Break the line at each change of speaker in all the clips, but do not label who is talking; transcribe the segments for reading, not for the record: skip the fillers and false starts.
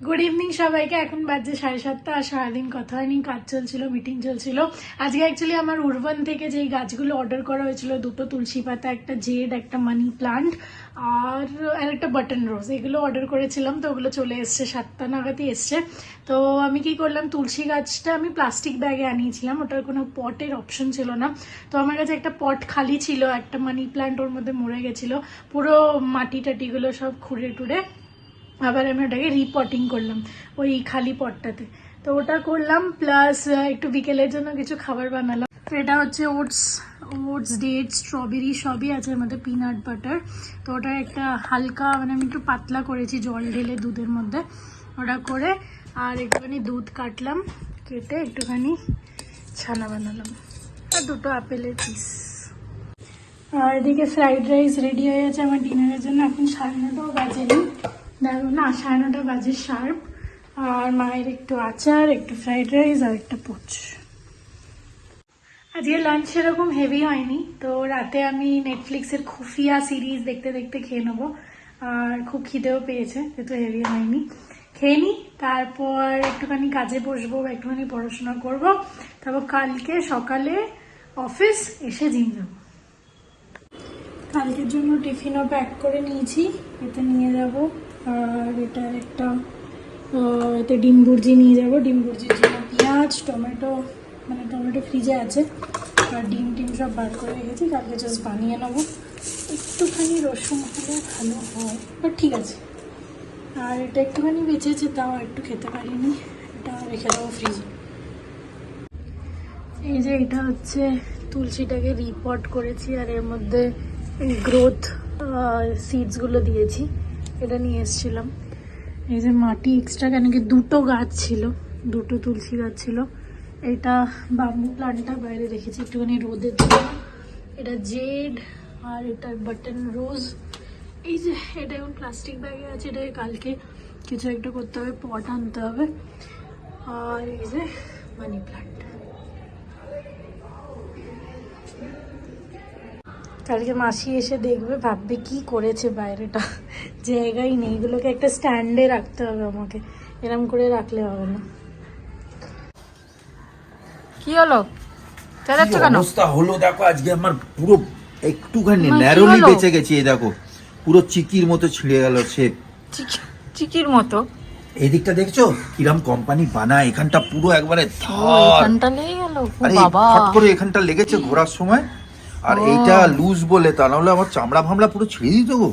Good evening সবাইকে। এখন বাজে 7:30 আর সারাদিন কথা হয়নি, কাজ চলছিল, মিটিং চলছিল। আজকে অ্যাকচুয়ালি আমার উরবান থেকে যেই গাছগুলো অর্ডার করা হয়েছিল, 2টো তুলসী পাতা, একটা জেড, একটা মানি প্লান্ট আর একটা বাটন রোজ, এগুলো অর্ডার করেছিলাম। তো ওগুলো চলে এসছে, 7টা নাগাদই এসছে। তো আমি কি করলাম, তুলসী গাছটা আমি প্লাস্টিক ব্যাগে আনিয়েছিলাম, ওটার কোনো পটের অপশন ছিল না। তো আমার কাছে একটা পট খালি ছিল, একটা মানি প্লান্ট ওর মধ্যে মরে গেছিলো, পুরো মাটি টাটিগুলো সব খুঁড়ে টুড়ে আবার আমি ওটাকে রিপটিং করলাম ওই খালি পটটাতে। তো ওটা করলাম, প্লাস একটু বিকেলের জন্য কিছু খাবার বানালাম। তো এটা হচ্ছে ওটস ডেট স্ট্রবেরি সবই আছে, এর মধ্যে পিনাট বাটার। তো ওটা একটা হালকা, মানে আমি একটু পাতলা করেছি জল ঢেলে দুধের মধ্যে, ওটা করে আর একটুখানি দুধ কাটলাম, কেটে একটুখানি ছানা বানালাম আর 2টো আপেলের পিস। আর এদিকে ফ্রাইড রাইস রেডি হয়ে গেছে আমার ডিনারের জন্য। এখন 9:30টাও বাজেনি, দেখো না, 9:30 বাজে শার্প। আর মায়ের একটু আচার, একটু ফ্রাইড রাইস আর একটা পোচ। আজকে লাঞ্চ সেরকম হেভি হয়নি, তো রাতে আমি নেটফ্লিক্সের খুফিয়া সিরিজ দেখতে দেখতে খেয়ে নেবো। আর খুব খিদেও পেয়েছে, যেহেতু হেভি হয়নি, খেয়ে নিই। তারপর একটুখানি কাজে বসবো, একটুখানি পড়াশোনা করব। তারপর কালকে সকালে অফিস, এসে জিম যাবো। কালকের জন্য টিফিনও প্যাক করে নিয়েছি, এতে নিয়ে যাব। আর এটা একটা এতে ডিম ভুর্জি নিয়ে যাব। ডিম ভুর্জির জন্য পেঁয়াজ, টমেটো, মানে টমেটো ফ্রিজে আছে, আর ডিম সব বার করে রেখেছি, কালকে জাস্ট বানিয়ে নেবো। একটুখানি রসুন হলে ভালো হয়, বাট ঠিক আছে। আর এটা একটুখানি বেঁচেছে, তাও একটু খেতে পারিনি, এটা রেখে দেবো ফ্রিজে। এই যে এটা হচ্ছে তুলসীটাকে রিপট করেছি, আর এর মধ্যে গ্রোথ সিডসগুলো দিয়েছি, এটা নিয়ে এসেছিলাম। এই যে মাটি এক্সট্রা, কেন কি 2টো গাছ ছিল, 2টো তুলসী গাছ ছিল। এটা বাম্বু প্লান্টটা বাইরে রেখেছি একটুখানি রোদের জন্য। এটা জেড আর এটা বাটন রোজ। এই যে এটা এখন প্লাস্টিক ব্যাগে আছে, এটাকে কালকে কিছু একটা করতে হবে, পট আনতে হবে। আর এই যে মানি প্লান্ট। কালকে মাসি এসে দেখবে, ভাববে কি করেছে বাইরেটা, জায়গাই নেই, এগুলোকে একটা স্ট্যান্ডে রাখতে হবে আমাকে, এরম করে রাখলে হবে না। কি হলো, চালাচ্ছ কেন?
অবস্থা হলো দেখো, আজকে আমার পুরো একটুখানি ন্যারোলি বেঁচে গেছি। এই দেখো, পুরো চিকির মতো ছিঁড়ে গেল সে।
চিকির মতো?
এই দিকটা দেখছো কিরম কোম্পানি বানায়, এখানটা পুরো একবারে
এখানটা লেগে গেল
বাবা, ফট করে এখানটা লেগেছে ঘোরার সময়। আর এইটা লুজ বলে, তা নাহলে আমার চামড়া ফামড়া পুরো ছিঁড়ে দিত গো।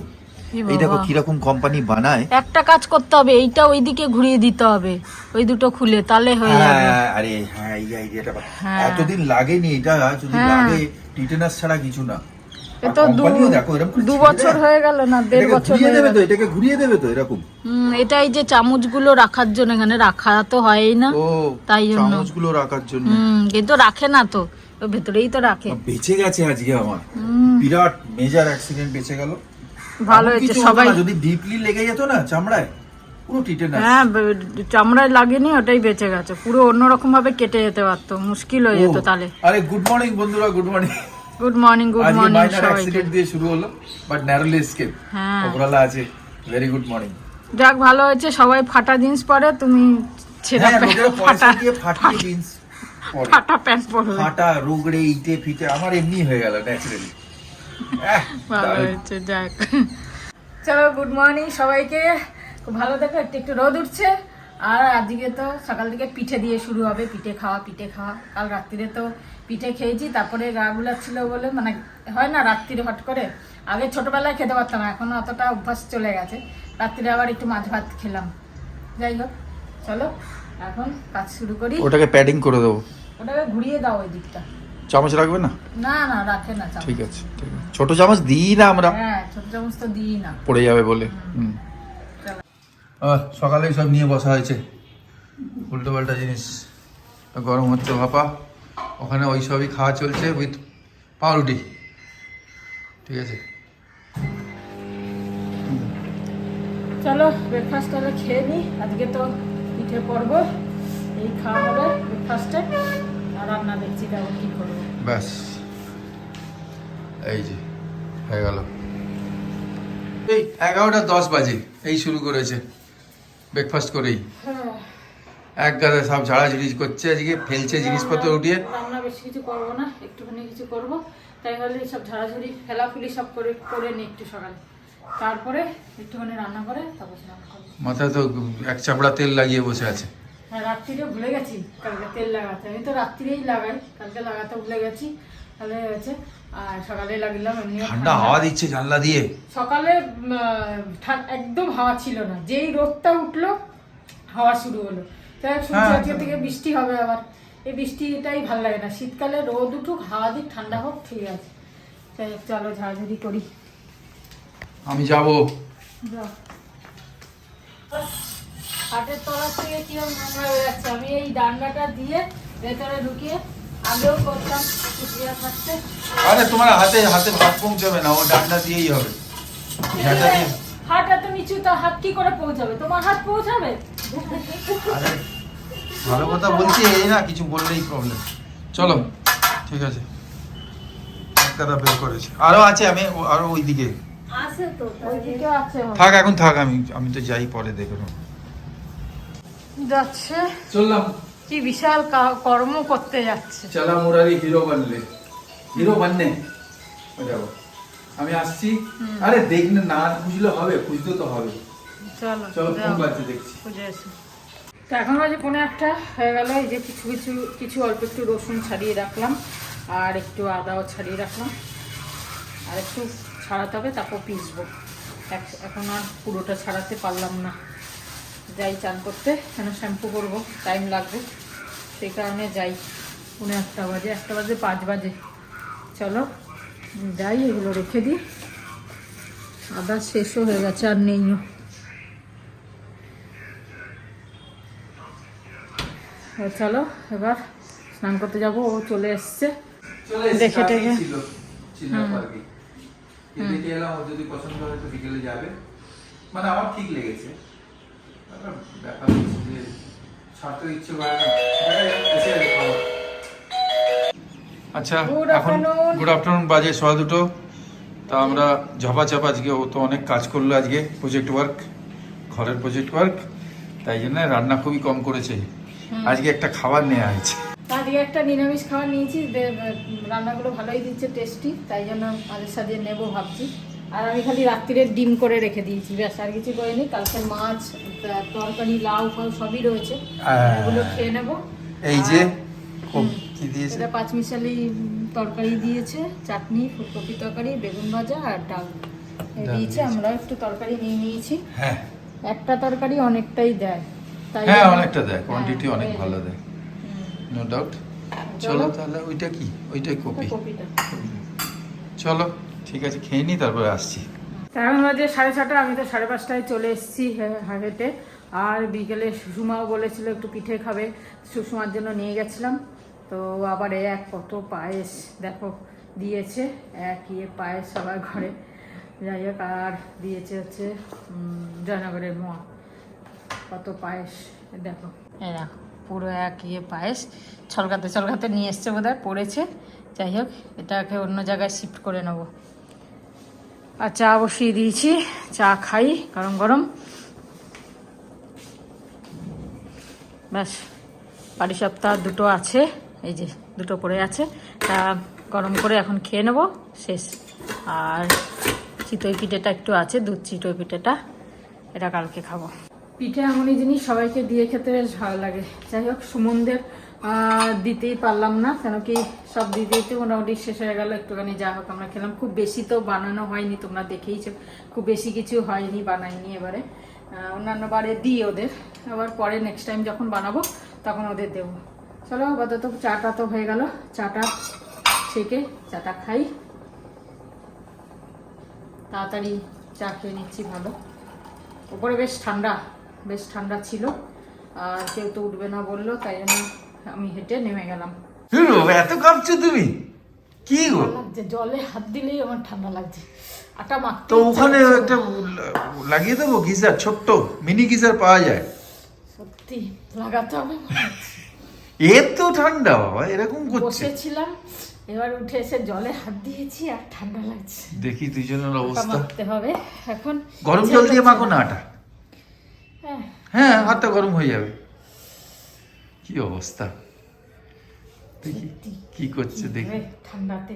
এই দেখো কিরকম কোম্পানি বানায়।
একটা কাজ করতে হবে, এইটা ওইদিকে ঘুরিয়ে দিতে হবে, ওই দুটো খুলে, তাহলে হয়ে যাবে।
আরে হ্যাঁ, এই আইডিয়াটা এতদিন লাগেনি, এটা যদি লাগে টিটেনাস ছাড়া কিছু না।
এটা 2 বছর হয়ে গেল না, 1.5 বছর হয়ে গেল।
এটাকে ঘুরিয়ে দেবে তো এরকম।
এটাই যে চামচগুলো রাখার জন্য, এখানে রাখা তো হয়ই না, তাই জন্য
চামচগুলো রাখার জন্য।
কিন্তু রাখে না তো, ওর ভেতরেই তো রাখে।
বেঁচে গেছে আজকে আমার, বিরাট মেজর অ্যাক্সিডেন্ট বেঁচে গেল।
ভালো হয়েছে, সবাই
যদি ডিপলি লেগে যেত না চামড়ায়, পুরো টিটেনাস।
হ্যাঁ, চামড়ায় লাগেনি, ওটাই বেঁচে গেছে। পুরো অন্যরকম ভাবে কেটে যেতে পারতো, মুশকিল হয়ে যেত তাহলে।
আরে গুড মর্নিং বন্ধুরা, গুড মর্নিং।
গুড মর্নিং সবাইকে।
অ্যাক্সিডেন্ট দিয়ে শুরু হলো, বাট ন্যারোলি এসকেপ।
হ্যাঁ,
ওপরওয়ালা আছে, ভেরি গুড মর্নিং।
যাক, ভালো হয়েছে। সবাই ফাটা জিন্স পরে, তুমি ছেঁড়া
ফাটা জিন্স পরে,
ফাটা প্যান্ট পরলে।
ফাটা রোগড়ে ইটে ফিটে আমার এমনি হয়ে গেল ন্যাচারালি।
ভালো হয়েছে, যাক। চলো, গুড মর্নিং সবাইকে। খুব ভালো দেখো, একটু রোদ উঠছে। আর আজকে তো সকাল থেকে পিঠে দিয়ে শুরু হবে, পিঠে খাওয়া। কাল রাত্রিরে তো পিঠে খেয়েছি, তারপরে গা গুলাচ্ছিল বলে, মানে হয় না রাত্রিরে হট করে, আগে ছোটবেলায় খেতে পারতাম না, এখন অতটা অভ্যাস চলে গেছে। রাত্রিরে আবার একটু মাছ ভাত খেলাম। যাই হোক, চলো এখন কাজ শুরু করি।
ওটাকে প্যাডিং করে দেবো,
ওটাকে ঘুরিয়ে দাও ওই দিকটা।
চামচ রাখবে না?
না না, রাখে না চামচ।
ঠিক আছে, ছোট চামচ দিই না আমরা।
হ্যাঁ, ছোট চামচ তো দিই না,
পড়ে যাবে বলে। সকালে সব নিয়ে বসা হয়েছে, উল্টো পাল্টা জিনিস। গরম হচ্ছে ভাপা, ওখানে ওই সবই খাওয়া চলছে উইথ পাউরুটি। ঠিক আছে,
চলো ব্রেকফাস্ট তাহলে খেয়ে নিই। আজকে তো পিঠে পর্ব, এই খাওয়া হবে ব্রেকফাস্টে, আর রান্না দেখছি তারপর কি করবো।
ব্যাস এই যে হয়ে গেল। এই 11:10 বাজে এই শুরু করেছে। ব্রেকফাস্ট করেই
হ্যাঁ
এক গাদা সব ঝাড়াঝুড়ি করছে আজকে, ফেলছে জিনিসপত্র উঠিয়ে।
রান্না বেশি কিছু করবো না, একটুখানি কিছু করবো, তাই হলে সব ঝাড়াঝুড়ি ফেলাফুলি সব করে নিই একটু সকালে, তারপরে একটুখানি রান্না করে তারপর স্নান করবো।
মাথায় তো এক চাপড়া তেল লাগিয়ে বসে আছে।
হ্যাঁ রাত্রিরে ভুলে গেছি কালকে তেল লাগাতে, আমি তো রাত্রিরেই লাগাই, কালকে লাগাতে ভুলে গেছি, তাহলে হয়েছে। আর সকালে লাগলাম এমনি
ঠান্ডা হাওয়া দিচ্ছে জানলা দিয়ে।
সকালে একদম হাওয়া ছিল না, যেই রোদটা উঠলো হাওয়া শুরু হলো। তাই শুনছি আজকে থেকে বৃষ্টি হবে আবার, এই বৃষ্টিটাই ভালো লাগে না, শীতকালে রোদ উঠুক হাওয়া দিক ঠান্ডা হোক ঠিক আছে। তাই চলো ঝাড়ঝুড়ি করি।
আমি যাব।
হাটের তলা থেকে কিরকম নোংরা হয়ে যাচ্ছে, আমি এই ডান্ডাটা দিয়ে ভেতরে ঢুকিয়ে আগেও করতাম কুচিয়া থাকতে।
আরে তোমার হাতে হাতে ভাত পৌঁছাবে না, ও ডান্ডা দিয়েই হবে। ঝাঁটা দিয়ে।
হাট এত নিচু, তো হাত কি করে পৌঁছাবে? তোমার হাত পৌঁছাবে?
আরে ভালো কথা বলছি, এই না কিছু বললেই প্রবলেম। চলো ঠিক আছে, এক গাদা বের করেছি, আরো আছে, আমি আরো ওইদিকে
আছে তো, ওইদিকে আছে।
থাক, এখন থাক, আমি তো যাই, পরে দেখে নেবো।
যাচ্ছে,
চললাম।
কি বিশাল কর্ম করতে যাচ্ছে।
চলা মুরারি হিরো বানলে, হিরো বাননে যাবো। আমি আসছি। আরে দেখ না খুঁজলে হবে, খুঁজতে তো হবে।
চলো
চলো কোন বাচ্চা দেখছি।
খুঁজে এসো। তো এখন বাজে 1:45 হয়ে গেল। এই যে কিছু অল্প একটু রসুন ছাড়িয়ে রাখলাম, আর একটু আদাও ছাড়িয়ে রাখলাম, আর একটু ছাড়াতে হবে, তারপর পিসবো। এখন আর পুরোটা ছাড়াতে পারলাম না, যাই চান করতে, কেন শ্যাম্পু করবো, টাইম লাগবে, সেই কারণে যাই। 1:45 বাজে, 1টা বাজে 5 বাজে। চলো যাই, এগুলো রেখে দিই, আদা শেষও হয়ে গেছে আর নেইও। চলো এবার স্নান করতে যাবো, ও চলে এসছে। দেখে টেকে
যদি পছন্দ হয় তো বিকেলে যাবে, মানে আমার ঠিক লেগেছে। ব্যাপার যে ছাড়তে ইচ্ছে করে না। আচ্ছা, এখন গুড আফটারনুন, বাজে 2:15। তা আমরা ঝপাঝপ আজকে, ও তো অনেক কাজ করলো আজকে, প্রজেক্ট ওয়ার্ক, ঘরের প্রজেক্ট ওয়ার্ক, তাই জন্য রান্না খুবই কম করেছে। আজকে একটা খাবার নেওয়া হয়েছে,
আজকে একটা নিরামিষ খাবার নিয়েছি, রান্নাগুলো ভালোই দিচ্ছে, টেস্টি, তাই জন্য মাঝে সাজিয়ে নেবো ভাবছি। আর আমি খালি রাত্রিরে ডিম করে রেখে দিয়েছি, ব্যাস আর কিছু করিনি। কালকে মাছ, তরকারি, লাউ ফাউ সবই রয়েছে, এগুলো খেয়ে নেবো।
এই যে কি দিয়েছে,
এটা 5 মিশালি তরকারি দিয়েছে, চাটনি, ফুলকপি তরকারি, বেগুন ভাজা আর ডাল দিয়েছে। আমরা একটু তরকারি নিয়ে নিয়েছি।
হ্যাঁ
একটা তরকারি অনেকটাই দেয়, তাই
হ্যাঁ অনেকটা দেয়, কোয়ান্টিটি অনেক ভালো দেয়, নো ডাউট। চলো তাহলে, ওইটা কি, ওইটাই কপি।
কপিটা
চলো ঠিক আছে, খেয়ে নি, তারপরে আসছি।
এখন বাজে 6:30, আমি তো 5:30টায় চলে এসেছি হেঁটে। আর বিকেলে সুষমাও বলেছিল একটু পিঠে খাবে, সুষমার জন্য নিয়ে গেছিলাম। তো আবার এক কত পায়েস দেখো দিয়েছে, এক পায়েস সবার ঘরে, যাই হোক। আর দিয়েছে হচ্ছে জয়নগরের মোয়া, কত পায়েস দেখো, এই দেখো পুরো এক পায়েস, ছলকাতে নিয়ে এসছে বোধহয়, পড়েছে। যাই হোক, এটাকে অন্য জায়গায় শিফট করে নেবো। আর চা বসিয়ে দিয়েছি, চা খাই গরম গরম, ব্যাস। পাটিসাপটা 2টো আছে, এই যে 2টো পড়ে আছে, তা গরম করে এখন খেয়ে নেবো, শেষ। আর চিতই পিঠেটা একটু আছে, দুধ চিতই পিঠেটা, এটা কালকে খাবো। পিঠে এমনই জিনিস সবাইকে দিয়ে খেতে বেশ ভালো লাগে। যাই হোক, সুমনদের দিতেই পারলাম না, কেন কি সব দিতে দিতে মোটামুটি শেষ হয়ে গেল। একটুখানি যা হোক আমরা খেলাম, খুব বেশি তো বানানো হয়নি, তোমরা দেখেইছো, খুব বেশি কিছু হয়নি, বানাইনি এবারে। অন্যান্য বারে দিই ওদের, আবার পরে নেক্সট টাইম যখন বানাবো তখন ওদের দেবো। চলো আপাতত চাটা তো হয়ে গেল, চাটা ছেঁকে চাটা খাই, তাড়াতাড়ি চা খেয়ে নিচ্ছি। ভালো, ওপরে বেশ ঠান্ডা ছিল, আর কেউ তো উঠবে না বললো, তাই জন্য আমি হেঁটে নেমে গেলাম।
এত কাঁপছো তুমি, কি গো?
জলে হাত দিলেই আমার ঠান্ডা লাগছে, আটা মাখতে।
তো ওখানে একটা লাগিয়ে দেবো গিজার, ছোট্ট মিনি গিজার পাওয়া যায়,
সত্যি লাগাতে হবে।
এত ঠান্ডা বাবা, এরকম করছে।
বসেছিলাম, এবার উঠে এসে জলে হাত দিয়েছি আর ঠান্ডা লাগছে।
দেখি দুজনের অবস্থা।
মাখতে হবে এখন,
গরম জল দিয়ে মাখো না আটা।
হ্যাঁ
হ্যাঁ হাতটা গরম হয়ে যাবে। কি অবস্থা দেখি কি করছে দেখি।
ঠান্ডাতে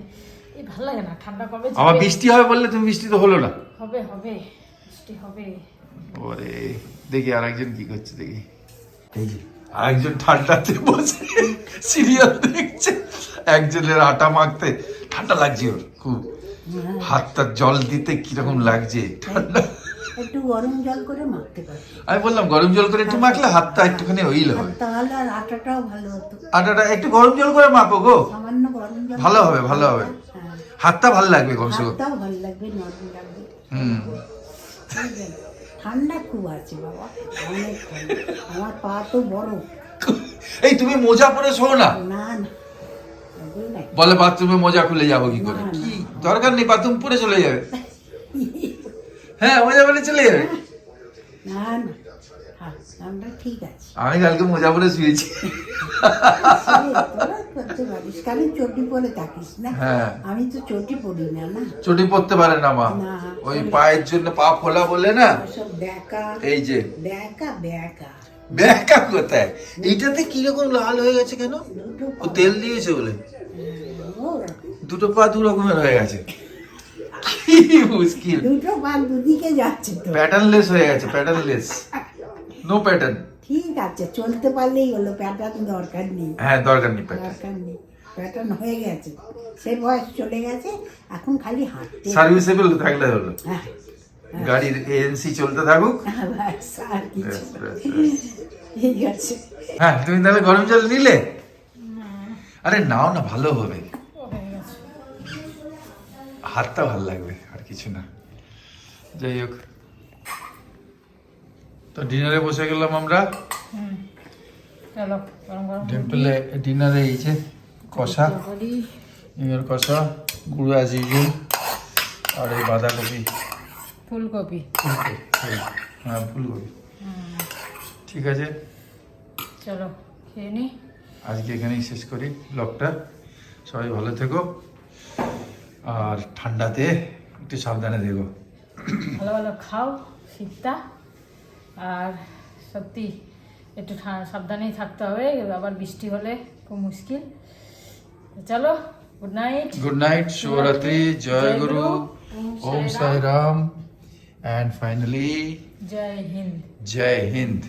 এই ভালো লাগে না, ঠান্ডা কবে
আবার বৃষ্টি হবে বললে তুমি, বৃষ্টি তো হলো না।
হবে হবে বৃষ্টি হবে।
ওরে দেখি আরেকজন কি করছে দেখি। এই যে আরেকজন ঠান্ডাতে বসে সিরিয়াল দেখছে, একজনের আটা মাখতে ঠান্ডা লাগছে ওর খুব, হাতটা জল দিতে কিরকম লাগছে ঠান্ডা।
একটু গরম জল করে মাখতে পারি।
আমি বললাম গরম জল করে একটু মাখলে হাতটা একটুখানি হইল হবে,
তাহলে আর আটাটাও ভালো হতো।
আটাটা একটু গরম জল করে মাখো গো,
সামান্য গরম জল
ভালো হবে ভালো হবে,
হ্যাঁ,
হাতটা ভালো লাগবে কমসে কম।
হাতটাও ভালো লাগবে, নরম লাগবে।
হুম
বুঝলেন? ঠান্ডা খুব আছে বাবা, অনেক ঠান্ডা। আমার পা তো বড়।
এই তুমি মোজা পরে শো না,
না না ওগুলো নাই।
বলে বাথরুমে মোজা খুলে যাবো কি করে,
না, না।
কি দরকার নেই, বাথরুম পরে চলে যাবে। হ্যাঁ মোজা পরে চলে যাবে।
না না, হ্যাঁ, ঠান্ডা ঠিক আছে।
আমি কালকে মোজা পরে শুয়েছি।
সে তোরা করতে পারিস, কারণ চটি পরে থাকিস না।
হ্যাঁ।
আমি তো চটি পরি না। না
চটি পরতে পারে না মা,
না।
ওই পায়ের জন্য পা ফোলা বলে না।
সব ব্যাকা
এই যে
ব্যাকা ব্যাকা
ব্যাকা কোথায়, এইটাতে কিরকম লাল হয়ে গেছে কেন?
দুটো
ও তেল দিয়েছে বলে দুটো পা দু রকমের হয়ে গেছে, কি মুশকিল।
দুটো পা দুদিকে যাচ্ছে তো।
প্যাটার্নলেস হয়ে গেছে, প্যাটার্নলেস, নো প্যাটার্ন।
ঠিক আছে, চলতে পারলেই হলো, প্যাটার্ন দরকার নেই।
হ্যাঁ দরকার নেই প্যাটার্ন,
দরকার নেই, প্যাটার্ন হয়ে গেছে, সে বয়স চলে গেছে, এখন খালি হাঁটতে।
সার্ভিসেবল থাকলে হলো,
হ্যাঁ,
গাড়ির এএনসি চলতে থাকুক।
ব্যাস, আর কিছু
ব্যাস, ব্যাস,
ঠিক আছে।
হ্যাঁ তুমি তাহলে গরম জল নিলে? আরে নাও না, ভালো হবে, হাতটা ভালো লাগবে, আর কিছু না। যাই হোক, তো ডিনারে বসে গেলাম আমরা।
চলো গরম গরম
টেম্পলে ডিনারে এই যে কষা,
করি।
ইঁড়ের কষা, গুঁড়ো অ্যাজ ইউজুয়াল, আর এই বাঁধাকপি,
ফুলকপি।
হ্যাঁ ফুলকপি। ঠিক আছে,
চলো খেয়ে নি।
আজকে এখানেই শেষ করি ব্লগটা। সবাই ভালো থেকো, আর ঠান্ডাতে একটু সাবধানে থেকো।
ভালো ভালো খাও শীতটা, আর সত্যি একটু সাবধানেই থাকতে হবে, আবার বৃষ্টি হলে খুব মুশকিল। তো চলো, গুড নাইট।
গুড নাইট, শুভরাত্রি, জয় গুরু, ওম সাই রাম, অ্যান্ড ফাইনালি
জয় হিন্দ।
জয় হিন্দ।